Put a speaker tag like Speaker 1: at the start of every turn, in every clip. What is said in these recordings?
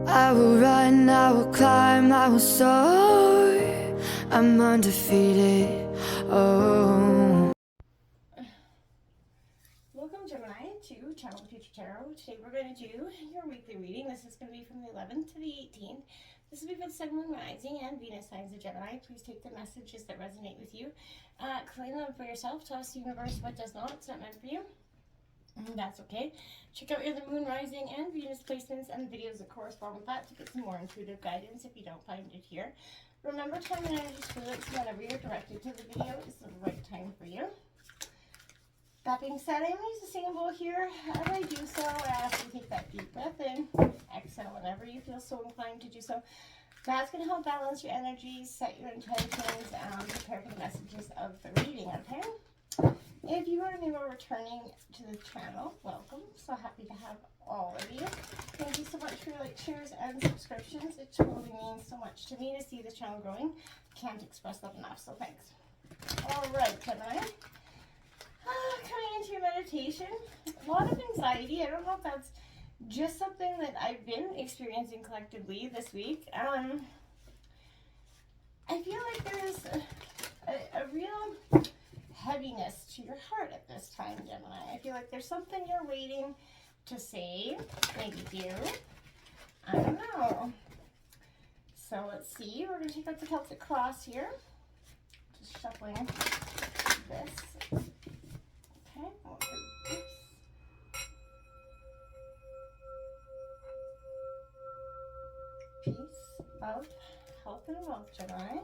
Speaker 1: I will run, I will climb, I will soar. I'm undefeated. Oh.
Speaker 2: Welcome, Gemini, to Channel the Future Tarot. Today we're going to do your weekly reading. This is going to be from the 11th to the 18th. This will be for the Sun, Moon, Rising, and Venus signs of Gemini. Please take the messages that resonate with you. Claim them for yourself. Toss the universe what does not. It's not meant for you. That's okay. Check out your the Moon, Rising, and Venus placements and the videos that correspond with that to get some more intuitive guidance if you don't find it here. Remember, time and energy spirits, whenever you're directed to the video, is the right time for you. That being said, I'm going to use the singing bowl here. As I do so, I ask you to take that deep breath in, exhale whenever you feel so inclined to do so. That's going to help balance your energies, set your intentions, and prepare for the messages of the reading, okay? If you are new or returning to the channel, welcome. So happy to have all of you. Thank you so much for your likes, shares, and subscriptions. It totally means so much to me to see the channel growing. Can't express that enough, so thanks. All right, Gemini. Coming into your meditation, a lot of anxiety. I don't know if that's just something that I've been experiencing collectively this week. I feel like there's a real heaviness to your heart at this time, Gemini. I feel like there's something you're waiting to say, maybe do. I don't know. So let's see. We're going to take out the Celtic Cross here. Just shuffling this. Okay. Oops. Peace, love, health, and wealth, Gemini.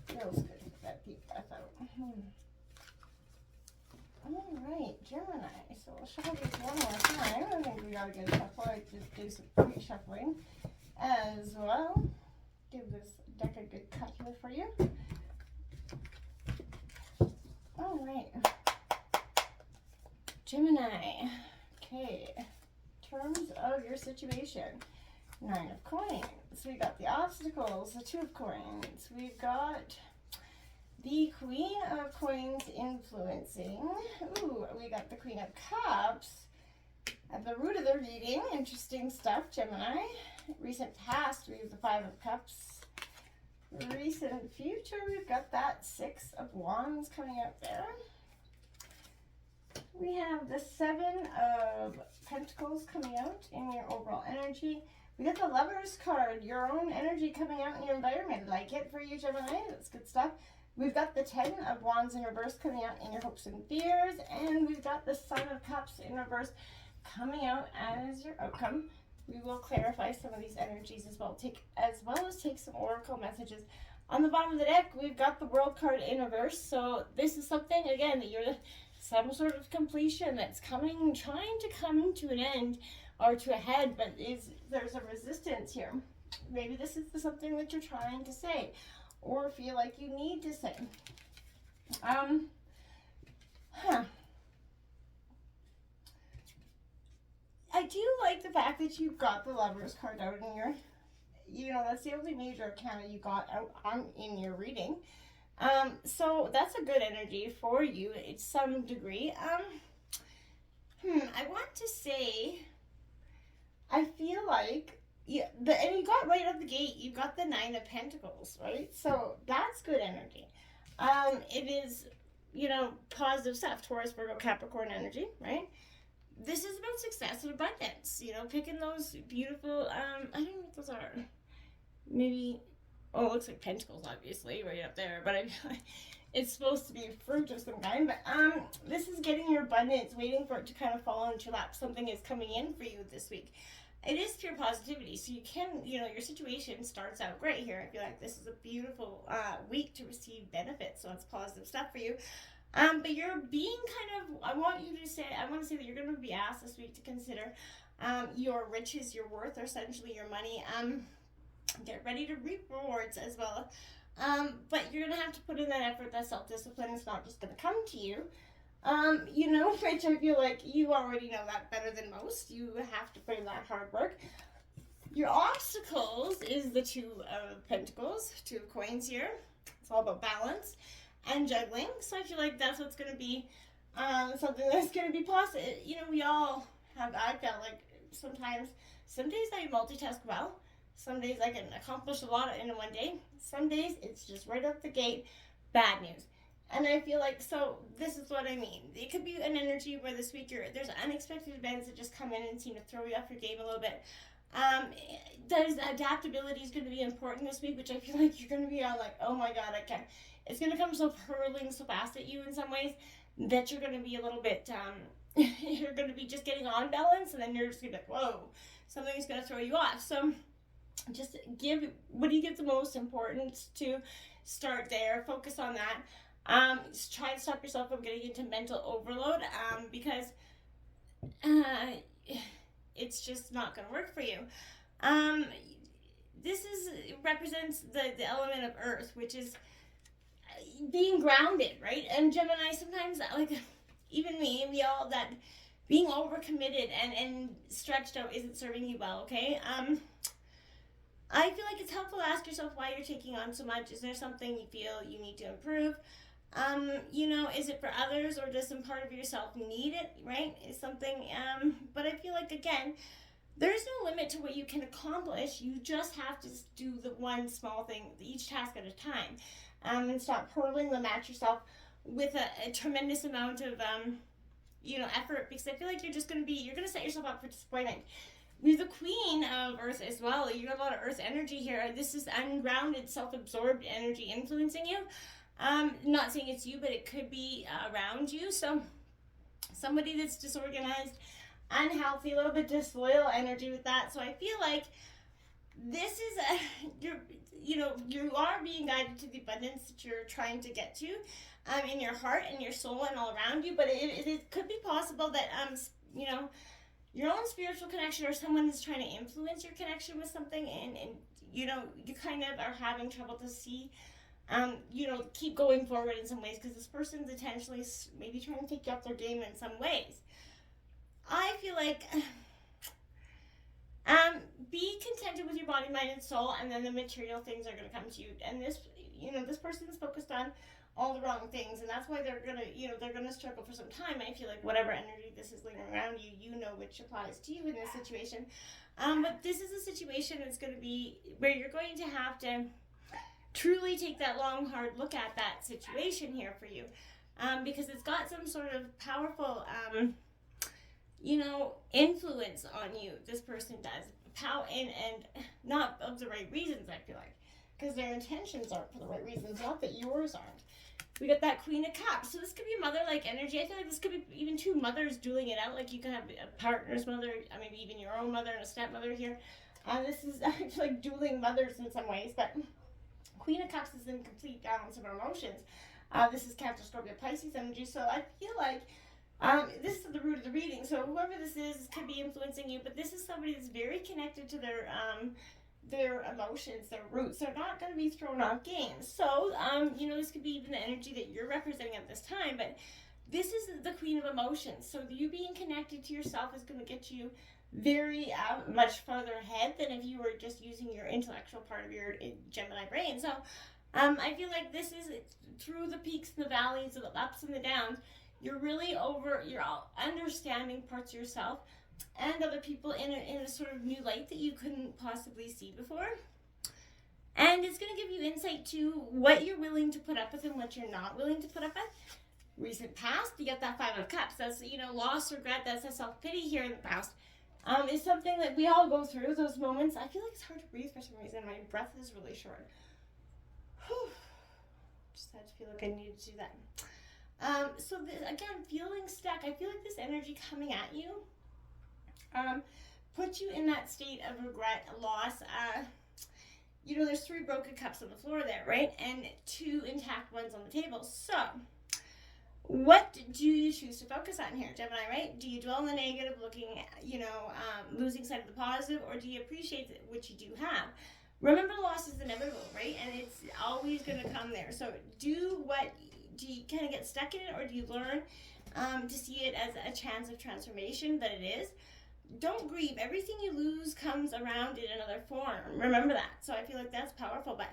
Speaker 2: Feels good to get that deep breath out. All right, Gemini. So we'll shuffle these one more time. I think we got a good shuffle. I just do some pre-shuffling as well. Give this deck a good cut here for you. All right, Gemini. Okay, terms of your situation. 9 of coins. We got the obstacles, the 2 of coins. We've got the Queen of coins influencing. Ooh, we got the Queen of cups at the root of the reading. Interesting stuff, Gemini. Recent past, we have the 5 of cups. Recent future, we've got that 6 of wands coming out there. We have the 7 of pentacles coming out in your overall energy. We got the Lovers card, your own energy coming out in your environment. Like it for you, Gemini. That's good stuff. We've got the 10 of wands in reverse coming out in your hopes and fears. And we've got the Sun of cups in reverse coming out as your outcome. We will clarify some of these energies as well as take some oracle messages. On the bottom of the deck, we've got the World card in reverse. So this is something, again, that you're some sort of completion that's trying to come to an end or to a head, but there's a resistance here. Maybe this is something that you're trying to say or feel like you need to say. I do like the fact that you've got the Lovers card out in your, that's the only major arcana you got out in your reading. So that's a good energy for you to some degree. I want to say, I feel like, and you got right out the gate, you got the 9 of Pentacles, right? So that's good energy. It is, positive stuff, Taurus, Virgo, Capricorn energy, right? This is about success and abundance, picking those beautiful, I don't know what those are. Maybe, it looks like Pentacles, obviously, right up there, but it's supposed to be a fruit of some kind, but this is getting your abundance, waiting for it to kind of fall into your lap. Something is coming in for you this week. It is pure positivity, so you can, your situation starts out great here. I feel like this is a beautiful week to receive benefits, so it's positive stuff for you. But you're being I want to say that you're going to be asked this week to consider your riches, your worth, or essentially your money. Get ready to reap rewards as well. But you're going to have to put in that effort, that self-discipline. It's not just going to come to you. Which I feel like you already know that better than most. You have to put in that hard work. Your obstacles is the 2 of Pentacles, 2 of coins here. It's all about balance and juggling. So I feel like that's what's going to be something that's going to be positive. You know, we all have, I felt like sometimes, some days I multitask well. Some days I can accomplish a lot in one day. Some days it's just right up the gate, bad news. And I feel like, so this is what I mean. It could be an energy where this week there's unexpected events that just come in and seem to throw you off your game a little bit. There's adaptability is going to be important this week, which I feel like you're going to be all like, oh my god, I can't. It's going to come so hurling so fast at you in some ways that you're going to be a little bit, you're going to be just getting on balance, and then you're just going to be like, whoa, something's going to throw you off. So just what do you give the most importance to? Start there, focus on that. Just try to stop yourself from getting into mental overload, because it's just not going to work for you. This represents the element of earth, which is being grounded, right? And Gemini, sometimes, like, even me, we all, that being overcommitted and stretched out isn't serving you well, okay? I feel like it's helpful to ask yourself why you're taking on so much. Is there something you feel you need to improve? You know, is it for others, or does some part of yourself need it, right? Is something, but I feel like, again, there's no limit to what you can accomplish. You just have to do the one small thing, each task at a time, and stop hurling them at yourself with a tremendous amount of, effort, because I feel like you're going to set yourself up for disappointment. You're the queen of earth as well. You got a lot of earth energy here. This is ungrounded, self-absorbed energy influencing you. Not saying it's you, but it could be around you. So somebody that's disorganized, unhealthy, a little bit disloyal energy with that. So I feel like this is you are being guided to the abundance that you're trying to get to, in your heart and your soul and all around you. But it could be possible that your own spiritual connection, or someone is trying to influence your connection with something, and you kind of are having trouble to see, keep going forward in some ways, because this person's intentionally maybe trying to take you off their game in some ways. I feel like, be contented with your body, mind, and soul, and then the material things are going to come to you. And this person is focused on all the wrong things, and that's why they're gonna struggle for some time. I feel like whatever energy this is lingering around you, which applies to you in this situation. But this is a situation that's going to be where you're going to have to truly take that long, hard look at that situation here for you, because it's got some sort of powerful, influence on you. This person does and not of the right reasons. I feel like, because their intentions aren't for the right reasons, not that yours aren't. We got that Queen of Cups. So this could be a mother-like energy. I feel like this could be even two mothers dueling it out. Like, you can have a partner's mother, maybe even your own mother and a stepmother here. This is actually like dueling mothers in some ways. But Queen of Cups is in complete balance of our emotions. This is Cancer, Scorpio, Pisces energy. So I feel like this is the root of the reading. So whoever this is could be influencing you. But this is somebody that's very connected to their emotions, their roots. They're not going to be thrown off games. So, this could be even the energy that you're representing at this time, but this is the Queen of Emotions. So you being connected to yourself is going to get you very much farther ahead than if you were just using your intellectual part of your Gemini brain. So I feel like this is through the peaks and the valleys, the ups and the downs. You're all understanding parts of yourself and other people in a sort of new light that you couldn't possibly see before. And it's going to give you insight to what you're willing to put up with and what you're not willing to put up with. Recent past, you got that Five of Cups. That's, loss, regret, that's a self-pity here in the past. It's something that we all go through, those moments. I feel like it's hard to breathe for some reason. My breath is really short. Whew. Just had to feel like I needed to do that. So again, feeling stuck. I feel like this energy coming at you put you in that state of regret, loss. There's 3 broken cups on the floor there, right? And 2 intact ones on the table. So, what do you choose to focus on here, Gemini, right? Do you dwell on the negative, looking at, losing sight of the positive, or do you appreciate what you do have? Remember, loss is inevitable, right? And it's always going to come there. So, do you kind of get stuck in it, or do you learn to see it as a chance of transformation that it is? Don't grieve. Everything you lose comes around in another form. Remember that. So I feel like that's powerful. But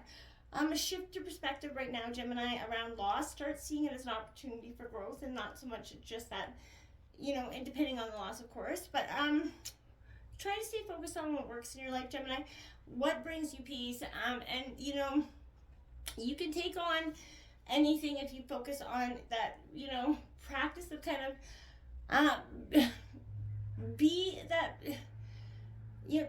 Speaker 2: Shift your perspective right now, Gemini, around loss. Start seeing it as an opportunity for growth and not so much just that, and depending on the loss, of course. But try to stay focused on what works in your life, Gemini. What brings you peace? And, you can take on anything if you focus on that, practice of kind of be that,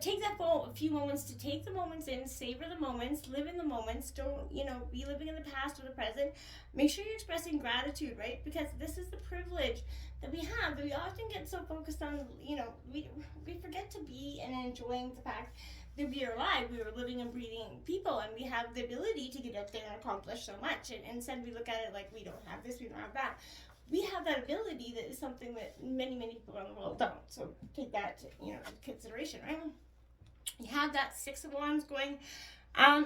Speaker 2: take that a few moments to take the moments in, savor the moments, live in the moments. Don't, be living in the past or the present. Make sure you're expressing gratitude, right? Because this is the privilege that we have, that we often get so focused on, we forget to be and enjoying the fact that we are alive, we are living and breathing people, and we have the ability to get out there and accomplish so much. And instead we look at it like we don't have this, we don't have that. We have that ability that is something that many, many people around the world don't. So take that, into consideration, right? You have that Six of Wands going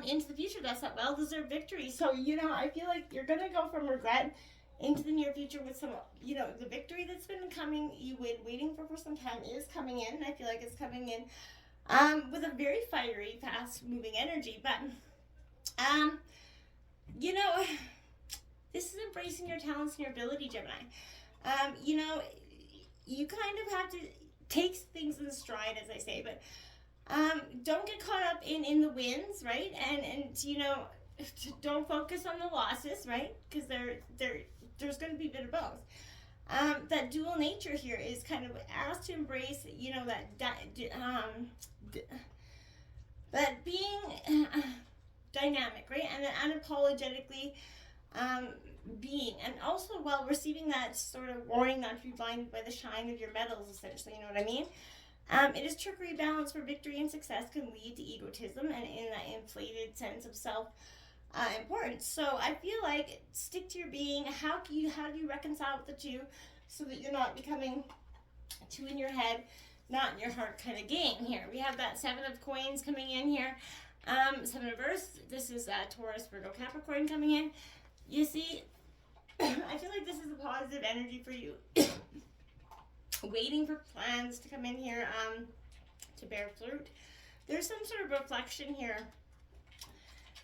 Speaker 2: into the future. That's that well-deserved victory. So, I feel like you're going to go from regret into the near future with some, the victory that's been coming, you've been waiting for some time is coming in. I feel like it's coming in with a very fiery, fast-moving energy. But, this is embracing your talents and your ability, Gemini. You kind of have to take things in stride, as I say, but don't get caught up in the wins, right? And don't focus on the losses, right? Because there's going to be a bit of both. That dual nature here is kind of asked to embrace, that being dynamic, right? And then unapologetically being, and also while receiving that sort of warning not to be blinded by the shine of your medals, essentially, you know what I mean? It is trickery. Balance for victory and success can lead to egotism and in that inflated sense of self importance. So I feel like stick to your being. How do you reconcile the two so that you're not becoming two in your head, not in your heart kind of game here? We have that Seven of Coins coming in here. Seven of Earths. This is Taurus, Virgo, Capricorn coming in. You see, I feel like this is a positive energy for you. Waiting for plans to come in here to bear fruit. There's some sort of reflection here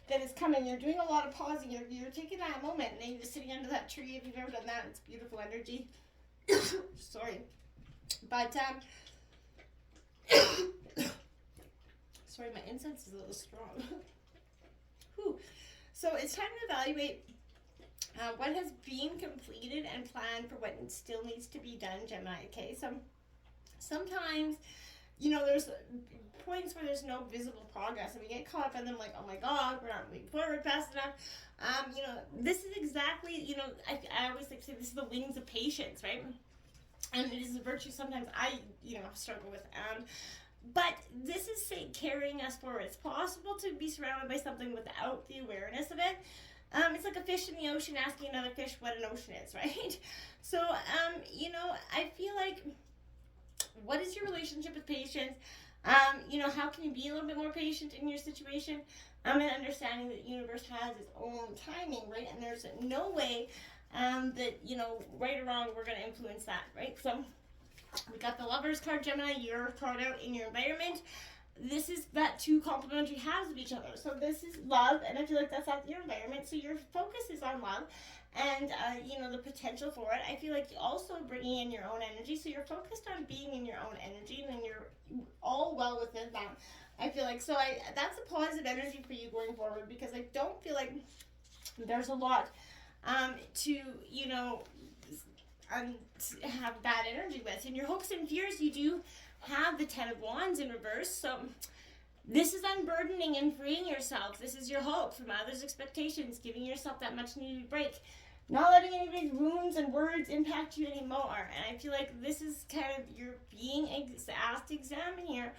Speaker 2: that is coming. You're doing a lot of pausing. You're taking that moment and then you're just sitting under that tree. If you've ever done that, it's beautiful energy. Sorry. But, sorry, my incense is a little strong. Whew. So it's time to evaluate what has been completed and planned for what still needs to be done, Gemini. Okay, so sometimes, there's points where there's no visible progress, and we get caught up in them like, oh my God, we're not moving forward fast enough. This is exactly, I always like to say this is the wings of patience, right? And it is a virtue sometimes I, struggle with. But this is carrying us forward. It's possible to be surrounded by something without the awareness of it. It's like a fish in the ocean asking another fish what an ocean is, right? So, I feel like, what is your relationship with patience? How can you be a little bit more patient in your situation? And understanding that the universe has its own timing, right? And there's no way that, right or wrong, we're going to influence that, right? So, we got the Lovers card, Gemini, your card out in your environment. This is that two complementary halves of each other. So this is love, and I feel like that's at your environment. So your focus is on love and, the potential for it. I feel like you're also bringing in your own energy. So you're focused on being in your own energy, and then you're all well within that. I feel like, so that's a positive energy for you going forward, because I don't feel like there's a lot to, have bad energy with. In your hopes and fears, you do have the Ten of Wands in reverse. So this is unburdening and freeing yourself. This is your hope from others' expectations, giving yourself that much needed break, not letting anybody's wounds and words impact you anymore. And I feel like this is kind of your being asked to examine here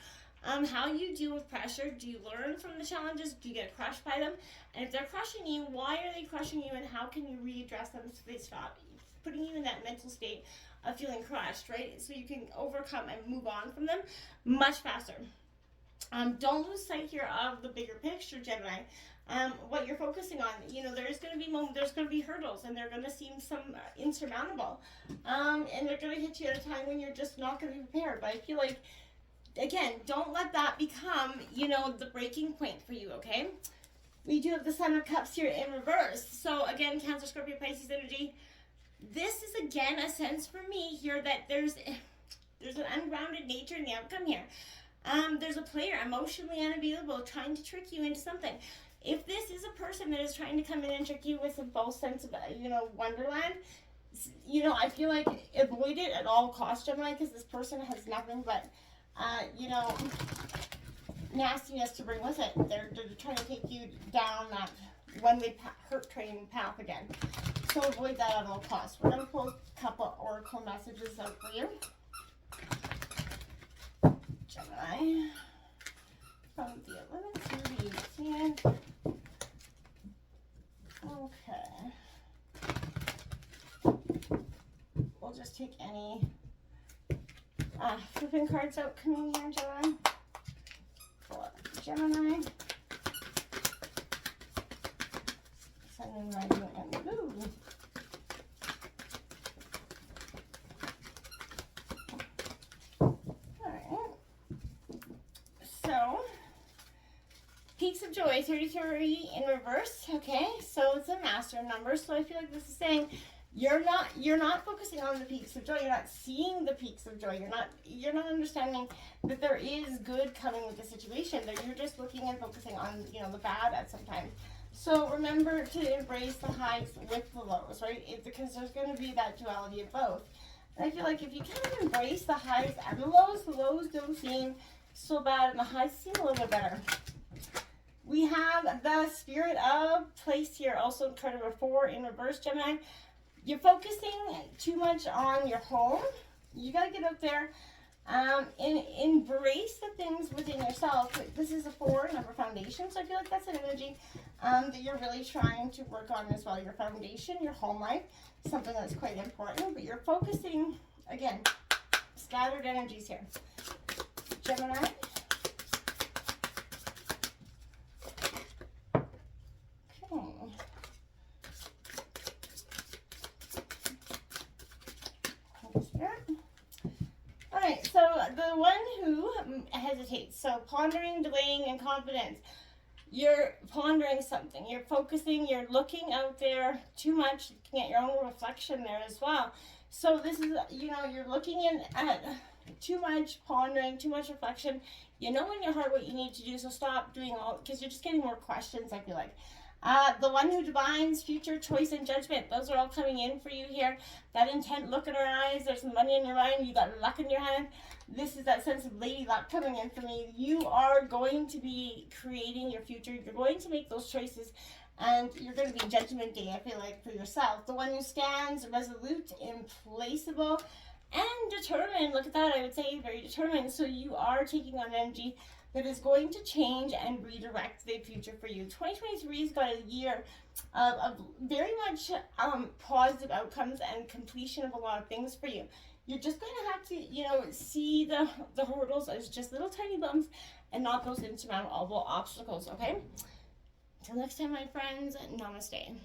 Speaker 2: how you deal with pressure. Do you learn from the challenges? Do you get crushed by them? And if they're crushing you, why are they crushing you, and how can you readdress them so they stop putting you in that mental state of feeling crushed, right? So you can overcome and move on from them much faster. Don't lose sight here of the bigger picture, Gemini. What you're focusing on, there's going to be hurdles, and they're going to seem insurmountable, and they're going to hit you at a time when you're just not going to be prepared. But I feel like, again, don't let that become, the breaking point for you, okay? We do have the Sun of Cups here in reverse. So again, Cancer, Scorpio, Pisces energy. This is again a sense for me here that there's an ungrounded nature in the outcome here. There's a player emotionally unavailable trying to trick you into something. If this is a person that is trying to come in and trick you with a false sense of, wonderland, I feel like avoid it at all costs, Gemini, because this person has nothing but, nastiness to bring with it. They're trying to take you down that one-way hurt train path again. So avoid that at all costs. We're going to pull a couple oracle messages out for you. Gemini. From the 11th to the 18th. Okay. We'll just take any flipping cards out coming here, Gemini. For Gemini. Sun and Rising and Blue. So, Peaks of Joy, 33 in reverse, okay? So it's a master number, so I feel like this is saying you're not focusing on the peaks of joy, you're not seeing the peaks of joy, you're not understanding that there is good coming with the situation, that you're just looking and focusing on, the bad at some time. So remember to embrace the highs with the lows, right? Because there's going to be that duality of both. And I feel like if you kind of embrace the highs and the lows don't seem so bad, and the highs seem a little bit better. We have the Spirit of Place here, also in card number 4 in reverse, Gemini. You're focusing too much on your home. You got to get out there and embrace the things within yourself. This is a 4 number foundation, so I feel like that's an energy that you're really trying to work on as well. Your foundation, your home life, something that's quite important, but you're focusing, again, scattered energies here. Gemini. Alright, so the one who hesitates, so pondering, delaying, and confidence. You're pondering something, you're focusing, you're looking out there too much, looking at your own reflection there as well. So this is, you're looking at too much pondering, too much reflection. You know in your heart what you need to do, so stop doing all, because you're just getting more questions, I feel like. The one who divines future, choice, and judgment. Those are all coming in for you here. That intent, look in her eyes. There's some money in your mind. You got luck in your hand. This is that sense of lady luck coming in for me. You are going to be creating your future. You're going to make those choices. And you're going to be Judgment Day, I feel like, for yourself. The one who stands resolute, implacable, and determined. Look at that. I would say very determined. So you are taking on energy that is going to change and redirect the future for you. 2023 has got a year of very much positive outcomes and completion of a lot of things for you. You're just going to have to, see the hurdles as just little tiny bumps and not those insurmountable obstacles, okay? Until next time, my friends, namaste.